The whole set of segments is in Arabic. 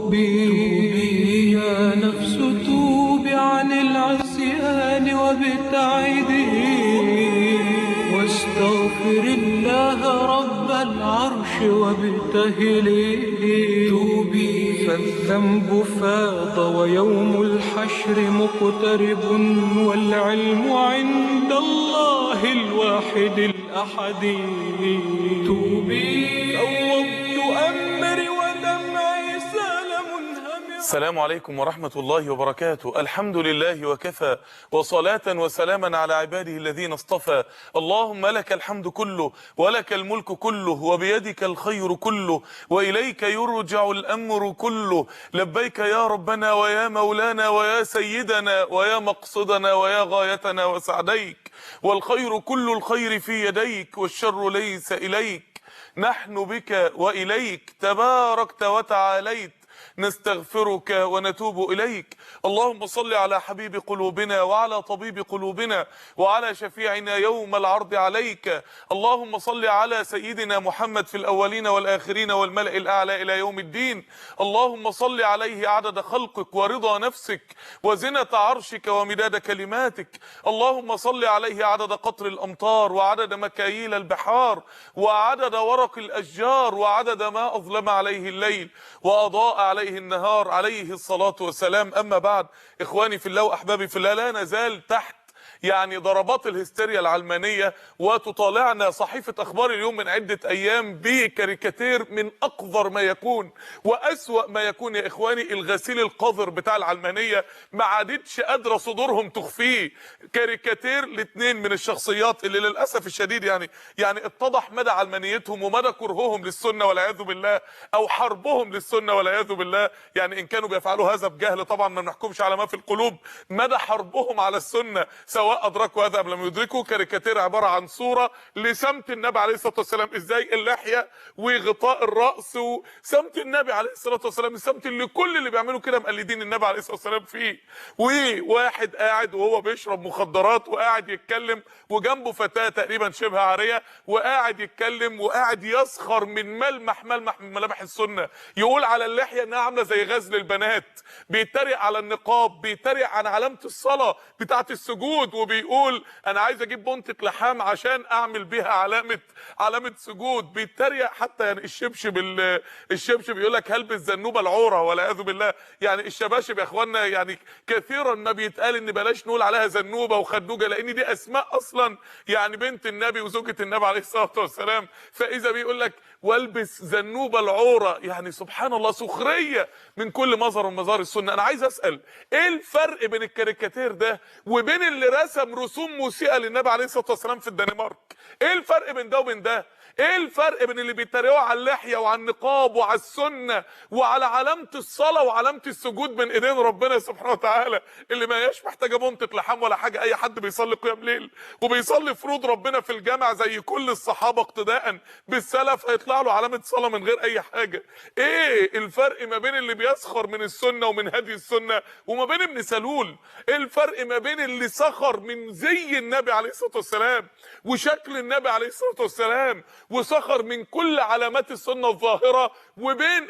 توبي يا نفس توبي عن العصيان وابتعدي واستغفر الله رب العرش وابتهلي. توبي فالذنب فاض ويوم الحشر مقترب والعلم عند الله الواحد الأحد. توبي فوضت أمري ودمعي سال منهمر. السلام عليكم ورحمة الله وبركاته. الحمد لله وكفى، وصلاة وسلاما على عباده الذين اصطفى. اللهم لك الحمد كله ولك الملك كله وبيدك الخير كله وإليك يرجع الأمر كله. لبيك يا ربنا ويا مولانا ويا سيدنا ويا مقصدنا ويا غايتنا وسعديك، والخير كل الخير في يديك والشر ليس إليك. نحن بك وإليك تباركت وتعاليت، نستغفرك ونتوب إليك. اللهم صل على حبيب قلوبنا وعلى طبيب قلوبنا وعلى شفيعنا يوم العرض عليك. اللهم صل على سيدنا محمد في الأولين والآخرين والملأ الأعلى إلى يوم الدين. اللهم صل عليه عدد خلقك ورضا نفسك وزنة عرشك ومداد كلماتك. اللهم صل عليه عدد قطر الأمطار وعدد مكاييل البحار وعدد ورق الأشجار وعدد ما أظلم عليه الليل وأضاء عليه النهار، عليه الصلاة والسلام. أما بعد، إخواني في الله وأحبابي في الله، لا نزال تحت ضربات الهستيريا العلمانية، وتطالعنا صحيفة أخبار اليوم من عدة أيام بكاريكاتير من أقذر ما يكون وأسوأ ما يكون. يا إخواني، الغسيل القذر بتاع العلمانية ما عادتش قادرة صدورهم تخفيه. كاريكاتير لاثنين من الشخصيات اللي للأسف الشديد يعني اتضح مدى علمانيتهم ومدى كرههم للسنة والعياذ بالله، أو حربهم للسنة والعياذ بالله. يعني إن كانوا بيفعلوا هذا بجهل طبعا ما بنحكمش على ما في القلوب، مدى حربهم على السنة سواء أدركوا هذا أم لم يدركوا. كاريكاتير عبارة عن صورة لسمت النبي عليه الصلاة والسلام، إزاي اللحية وغطاء الرأس وسمت النبي عليه الصلاة والسلام، السمت اللي كل اللي بيعملوا كده مقلدين النبي عليه الصلاة والسلام فيه. وواحد قاعد وهو بيشرب مخدرات وقاعد يتكلم وجنبه فتاة تقريبا شبه عارية وقاعد يتكلم وقاعد يسخر من ملمح من ملامح السنة، يقول على اللحية انها عاملة زي غزل البنات، بيتريق على النقاب، بيتريق عن علامة الصلاة بتاعة السجود، وبيقول انا عايز اجيب بنطة لحام عشان اعمل بيها علامة سجود. بيتريق حتى يعني الشبشب يقول لك هلبس زنوبة العورة والعياذ بالله. يعني الشباشب يا اخوانا يعني كثيرا ما بيتقال ان بلاش نقول عليها زنوبة وخدوجة، لان دي اسماء اصلا يعني بنت النبي وزوجة النبي عليه الصلاة والسلام. فاذا بيقول لك والبس زنوبة العورة، يعني سبحان الله، سخرية من كل مظهر من مظاهر السنة. انا عايز اسأل ايه الفرق بين الكاريكاتير ده وبين اللي رسم رسوم موسيقى للنبي عليه الصلاة والسلام في الدنمارك؟ ايه الفرق بين ده وبين ده؟ ايه الفرق بين اللي بيتريقوا على اللحية وعلى النقاب وعلى السنة وعلى علامة الصلاة وعلامة السجود بين ايدين ربنا سبحانه وتعالى، اللي ما هياش محتاجة بنطة لحام ولا حاجة؟ اي حد بيصلي قيام ليل وبيصلي فروض ربنا في الجامع زي كل الصحابة اقتداء بالسلف هيطلع له علامة صلاة من غير اي حاجة. ايه الفرق ما بين اللي بيسخر من السنة ومن هدي السنة وما بين ابن سلول؟ ايه الفرق ما بين اللي سخر من زي النبي عليه الصلاة والسلام وشكل النبي عليه الصلاة والسلام وسخر من كل علامات السنة الظاهرة وبين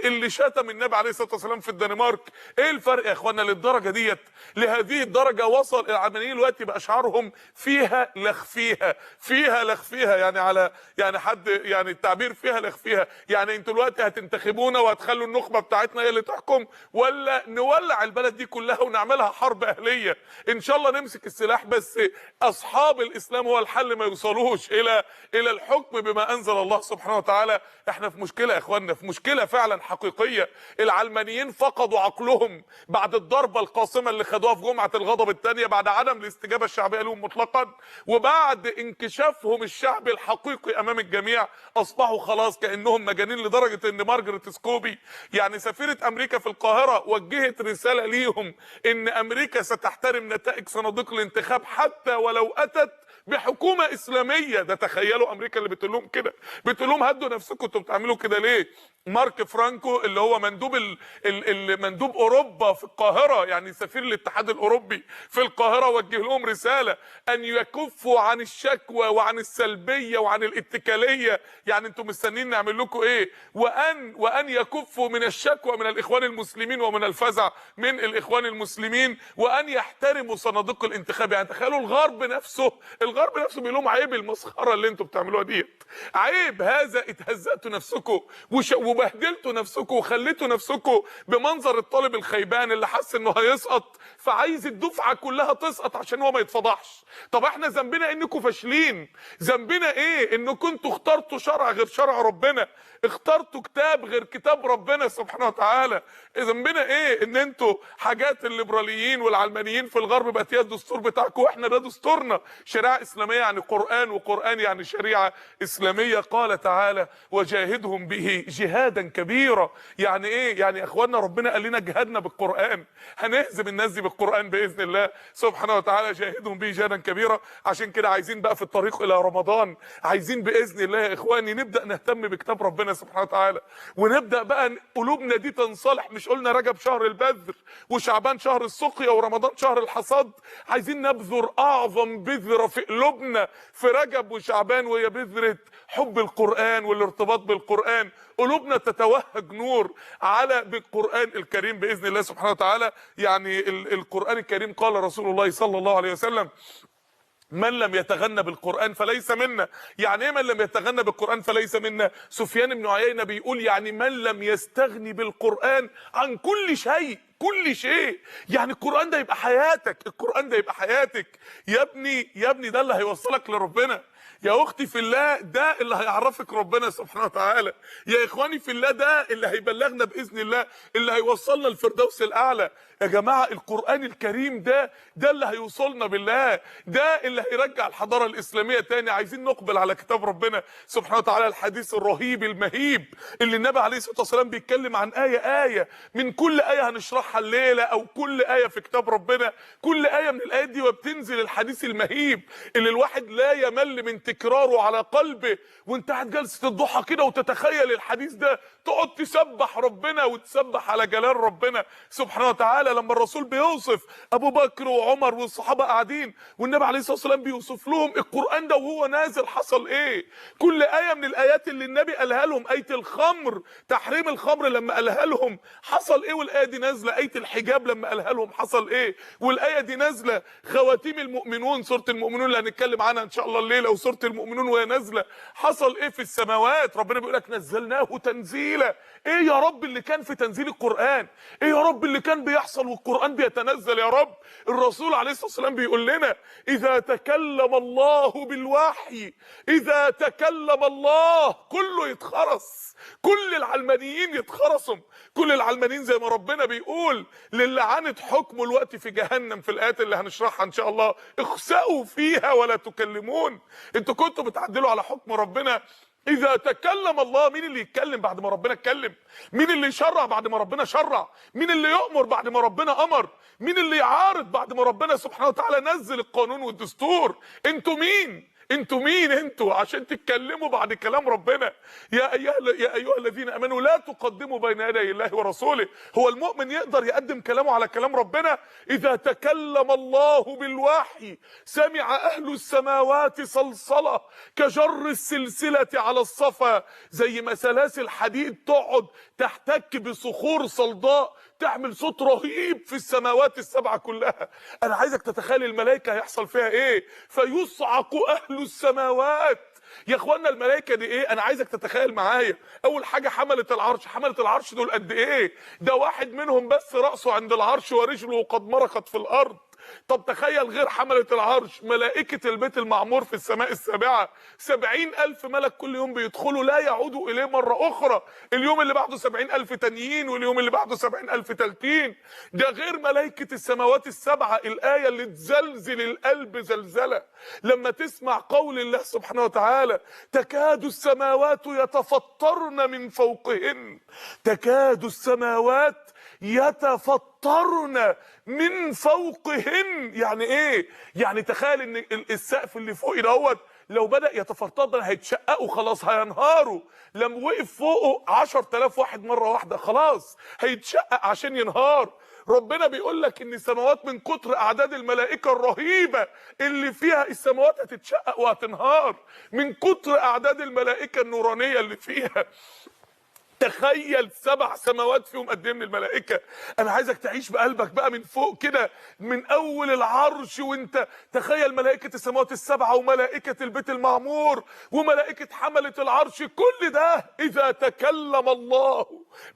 اللي شتم النبي عليه الصلاة والسلام في الدنمارك؟ ايه الفرق يا اخوانا للدرجة ديت؟ لهذه الدرجة وصل العلمانيين دلوقتي باشعارهم فيها لخفيها، فيها لخفيها، يعني على يعني حد يعني التعبير فيها لخفيها. يعني انتوا دلوقتي هتنتخبونا وهتخلوا النخبة بتاعتنا هي اللي تحكم، ولا نولع البلد دي كلها ونعملها حرب اهلية؟ ان شاء الله نمسك السلاح، بس اصحاب الاسلام هو الحل، ما يوصلوش الى الحكم بما انزل الله سبحانه وتعالى. احنا في مشكلة يا اخوانا، في مشكلة فعلا حقيقية. العلمانيين فقدوا عقلهم بعد الضربة القاصمة اللي خدوها في جمعة الغضب الثانية، بعد عدم الاستجابة الشعبية لهم مطلقا، وبعد انكشافهم الشعبي الحقيقي امام الجميع. اصبحوا خلاص كأنهم مجانين، لدرجة ان مارجريت سكوبي يعني سفيرة امريكا في القاهرة وجهت رسالة ليهم ان امريكا ستحترم نتائج صناديق الانتخاب حتى ولو اتت بحكومه اسلاميه. ده تخيلوا امريكا اللي بتقول لهم كده، بتقول لهم هدوا نفسكم، انتوا بتعملوا كده ليه؟ مارك فرانكو اللي هو مندوب اوروبا في القاهره، يعني سفير الاتحاد الاوروبي في القاهره، وجه لهم رساله ان يكفوا عن الشكوى وعن السلبيه وعن الاتكاليه. يعني انتم مستنيين نعمل لكم ايه؟ وان يكفوا من الشكوى من الاخوان المسلمين ومن الفزع من الاخوان المسلمين، وان يحترموا صناديق الانتخاب. يعني تخيلوا الغرب نفسه بيقول لهم عيب المسخره اللي انتم بتعملوها ديت، عيب هذا، اتهزأتوا نفسكم وبهدلتوا نفسكم وخليتوا نفسكم بمنظر الطالب الخيبان اللي حس انه هيسقط فعايز الدفعه كلها تسقط عشان هو ما يتفضحش. طب احنا ذنبنا انكم فاشلين؟ ذنبنا ايه؟ انكم انتوا اخترتوا شرع غير شرع ربنا، اخترتوا كتاب غير كتاب ربنا سبحانه وتعالى. ذنبنا ايه ان انتوا حاجات الليبراليين والعلمانيين في الغرب بقت هي الدستور بتاعكم، واحنا ده دستورنا شريعه اسلاميه يعني قران، وقران يعني شريعه اسلاميه. قال تعالى وجاهدهم به جهادا كبيرا. يعني ايه؟ يعني يا اخوانا ربنا قال لنا جهادنا بالقران، هنهزم الناس دي بالقران باذن الله سبحانه وتعالى. جاهدهم به جهادا كبيرا. عشان كده عايزين بقى في الطريق الى رمضان، عايزين باذن الله يا اخواني نبدا نهتم بكتاب ربنا سبحانه وتعالى، ونبدا بقى قلوبنا دي تنصلح. مش قلنا رجب شهر البذر وشعبان شهر السقيا ورمضان شهر الحصاد؟ عايزين نبذر اعظم بذره في قلوبنا في رجب وشعبان، وهي بذره حب القران والارتباط بالقران. قلوبنا تتوهج نور على بالقران الكريم باذن الله سبحانه وتعالى. يعني القران الكريم قال رسول الله صلى الله عليه وسلم من لم يتغنى بالقرآن فليس منا. يعني ايه من لم يتغنى بالقرآن فليس منا؟ سفيان بن عيينة بيقول يعني من لم يستغني بالقرآن عن كل شيء، كل شيء. يعني القرآن ده يبقى حياتك، القرآن ده يبقى حياتك. يا ابني ده اللي هيوصلك لربنا. يا اختي في الله ده اللي هيعرفك ربنا سبحانه وتعالى. يا اخواني في الله ده اللي هيبلغنا باذن الله، اللي هيوصلنا الفردوس الاعلى. يا جماعه القران الكريم ده اللي هيوصلنا بالله، ده اللي هيرجع الحضاره الاسلاميه تاني. عايزين نقبل على كتاب ربنا سبحانه وتعالى. الحديث الرهيب المهيب اللي النبي عليه الصلاه والسلام بيتكلم عن ايه من كل ايه هنشرحها الليله، او كل ايه في كتاب ربنا، كل ايه من الايات دي وبتنزل الحديث المهيب اللي الواحد لا يمل من تكراره على قلبه. وانت قاعد جلسه الضحى كده وتتخيل الحديث ده، تقعد تسبح ربنا وتسبح على جلال ربنا سبحانه وتعالى. لما الرسول بيوصف ابو بكر وعمر والصحابه قاعدين والنبي عليه الصلاه والسلام بيوصف لهم القران ده وهو نازل حصل ايه. كل ايه من الايات اللي النبي قالها لهم، ايه الخمر، تحريم الخمر لما قالها لهم حصل ايه، والايه دي نازله. ايه الحجاب لما قالها لهم حصل ايه، والايه دي نازله. خواتيم المؤمنون، سوره المؤمنون اللي هنتكلم عنها ان شاء الله الليله، وسوره المؤمنون وهي نازله حصل ايه في السماوات. ربنا بيقول لك نزلناه تنزيلا. ايه يا رب اللي كان في تنزيل القران؟ ايه يا رب اللي كان بيحصل والقران بيتنزل يا رب؟ الرسول عليه الصلاه والسلام بيقول لنا اذا تكلم الله بالوحي، اذا تكلم الله كله يتخرس، كل العلمانيين يتخرسوا، كل العلمانيين زي ما ربنا بيقول للي عانت حكمه الوقت في جهنم في الايات اللي هنشرحها ان شاء الله، اخسأوا فيها ولا تكلمون. انتوا كنتوا بتعدلوا على حكم ربنا. اذا تكلم الله، مين اللي يتكلم بعد ما ربنا اتكلم؟ مين اللي يشرع بعد ما ربنا شرع؟ مين اللي يؤمر بعد ما ربنا امر؟ مين اللي يعارض بعد ما ربنا سبحانه وتعالى نزل القانون والدستور؟ انتوا مين؟ انتوا عشان تتكلموا بعد كلام ربنا. يا ايها الذين امنوا لا تقدموا بين يدي الله ورسوله. هو المؤمن يقدر يقدم كلامه على كلام ربنا؟ اذا تكلم الله بالوحي سمع اهل السماوات صلصله كجر السلسله على الصفا. زي ما سلاسل حديد تقعد تحتك بصخور صلداء تعمل صوت رهيب في السماوات السبعه كلها. انا عايزك تتخيل الملائكه هيحصل فيها ايه. فيصعق اهل السماوات. يا اخوانا الملائكه دي ايه؟ انا عايزك تتخيل معايا. اول حاجه حمله العرش دول قد ايه؟ ده واحد منهم بس راسه عند العرش ورجله قد مرقت في الارض. طب تخيل غير حملة العرش، ملائكة البيت المعمور في السماء السابعة، 70,000 ملك كل يوم بيدخلوا لا يعودوا إليه مرة أخرى. اليوم اللي بعده 70,000 تانيين، واليوم اللي بعده 70,000 تالتين. ده غير ملائكة السماوات السبعة. الآية اللي تزلزل القلب زلزلة لما تسمع قول الله سبحانه وتعالى تكاد السماوات يتفطرن من فوقهن. تكاد السماوات يتفطرن من فوقهن. يعني ايه؟ يعني تخيل ان السقف اللي فوق دوت لو بدأ يتفطر هيتشققوا خلاص، هينهاروا. لما وقف فوقه 10,000 واحد مرة واحدة خلاص هيتشقق عشان ينهار. ربنا بيقول لك ان السماوات من كتر اعداد الملائكة الرهيبة اللي فيها السماوات هتتشقق وهتنهار من كتر اعداد الملائكة النورانية اللي فيها. تخيل 7 سماوات فيهم قد ايه من الملائكه. انا عايزك تعيش بقلبك بقى من فوق كده، من اول العرش، وانت تخيل ملائكه السماوات ال7 وملائكه البيت المعمور وملائكه حمله العرش. كل ده اذا تكلم الله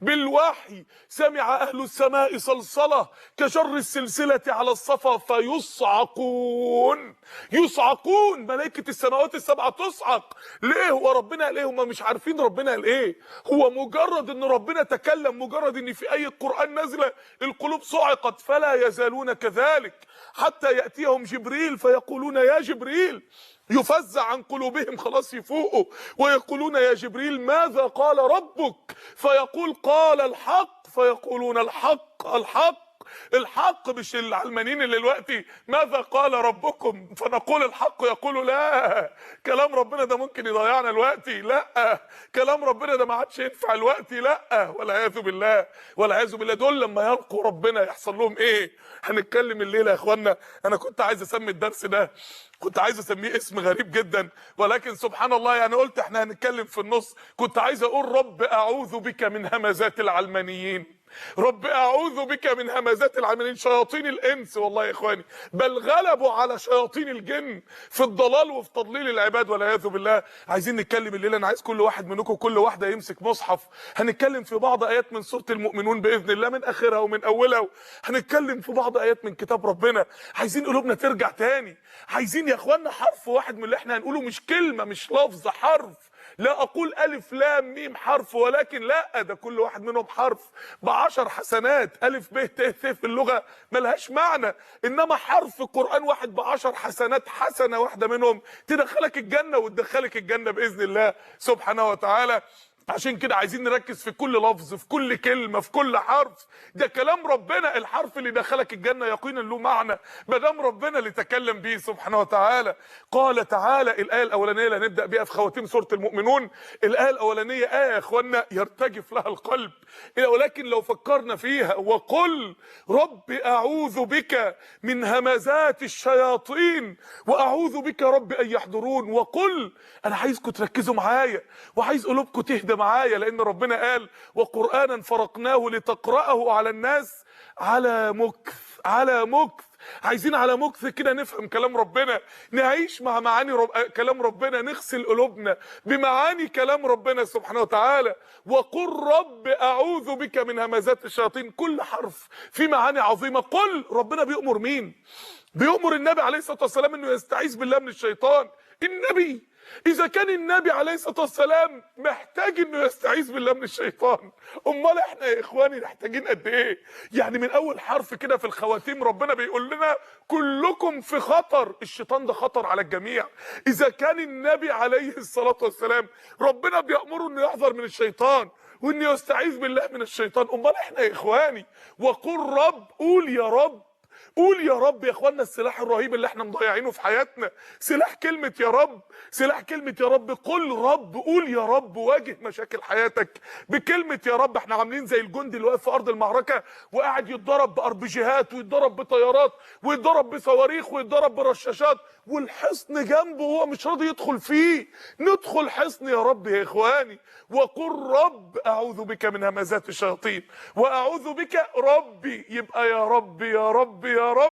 بالوحي سمع اهل السماء صلصله كجر السلسله على الصفا فيصعقون. يصعقون، ملائكه السماوات ال7 تصعق. ليه؟ هو ربنا قال ايه؟ هم مش عارفين ربنا قال ايه. هو مجرد ان ربنا تكلم، مجرد ان في اي قرآن نزل القلوب صعقت. فلا يزالون كذلك حتى يأتيهم جبريل فيقولون يا جبريل، يفزع عن قلوبهم خلاص يفوقوا، ويقولون يا جبريل ماذا قال ربك؟ فيقول قال الحق. فيقولون الحق الحق الحق، مش العلمانيين اللي دلوقتي ماذا قال ربكم فنقول الحق. يقولوا لا، كلام ربنا ده ممكن يضيعنا دلوقتي، لا كلام ربنا ده ما عادش ينفع دلوقتي، لا والعياذ بالله والعياذ بالله. دول لما يلقوا ربنا يحصل لهم ايه؟ هنتكلم الليله يا اخوانا. انا كنت عايز اسمي الدرس ده، كنت عايز اسميه اسم غريب جدا، ولكن سبحان الله يعني قلت احنا هنتكلم في النص. كنت عايز اقول رب اعوذ بك من همزات العلمانيين. رب اعوذ بك من همزات العلمانيين، شياطين الانس والله يا اخواني، بل غلبوا على شياطين الجن في الضلال وفي تضليل العباد والعياذ بالله. عايزين نتكلم الليله. انا عايز كل واحد منكم كل واحده يمسك مصحف. هنتكلم في بعض ايات من سوره المؤمنون باذن الله، من اخرها ومن اولها. هنتكلم في بعض ايات من كتاب ربنا. عايزين قلوبنا ترجع تاني. عايزين يا اخوانا حرف واحد من اللي احنا هنقوله، مش كلمه مش لفظ، حرف. لا اقول الف لام ميم حرف، ولكن لا، ده كل واحد منهم حرف ب10 حسنات. الف ب ت ث في اللغه ملهاش معنى، انما حرف قران واحد ب10 حسنات. حسنه واحده منهم تدخلك الجنه وتدخلك الجنه باذن الله سبحانه وتعالى. عشان كده عايزين نركز في كل لفظ، في كل كلمه، في كل حرف. ده كلام ربنا. الحرف اللي دخلك الجنه يقينا له معنى ما دام ربنا اللي تكلم به سبحانه وتعالى. قال تعالى، الايه الاولانيه اللي هنبدا بيها في خواتيم سوره المؤمنون، الايه الاولانيه ايه يا اخوانا يرتجف لها القلب، ولكن لو فكرنا فيها: وقل رب اعوذ بك من همزات الشياطين واعوذ بك رب ان يحضرون. وقل، انا عايزكم تركزوا معايا وعايز قلوبكم تهدى معايا، لان ربنا قال: وقرآنا فرقناه لتقرأه على الناس على مكث. على مكث. عايزين على مكث كده نفهم كلام ربنا، نعيش مع معاني كلام ربنا، نغسل قلوبنا بمعاني كلام ربنا سبحانه وتعالى. وقل رب اعوذ بك من همزات الشياطين. كل حرف في معاني عظيمه. قل، ربنا بيأمر مين؟ بيأمر النبي عليه الصلاه والسلام انه يستعيذ بالله من الشيطان. النبي، إذا كان النبي عليه الصلاة والسلام محتاج إنه يستعيذ بالله من الشيطان، أمال إحنا يا إخواني محتاجين قد إيه؟ يعني من أول حرف كده في الخواتيم ربنا بيقول لنا كلكم في خطر. الشيطان ده خطر على الجميع. إذا كان النبي عليه الصلاة والسلام ربنا بيأمره إنه يحذر من الشيطان وإنه يستعيذ بالله من الشيطان، أمال إحنا يا إخواني؟ وقل رب، قول يا رب، قول يا رب. يا اخوانا السلاح الرهيب اللي احنا مضيعينه في حياتنا سلاح كلمة يا رب، سلاح كلمة يا رب. قل رب، قول يا رب، واجه مشاكل حياتك بكلمة يا رب. احنا عاملين زي الجندي اللي واقف في ارض المعركة وقاعد يتضرب باربجيهات ويتضرب بطيارات ويتضرب بصواريخ ويتضرب برشاشات، والحصن جنبه وهو مش راضي يدخل فيه. ندخل حصن يا رب يا اخواني. وقل رب اعوذ بك من همزات الشياطين واعوذ بك ربي. يبقى يا رب يا رب يا رب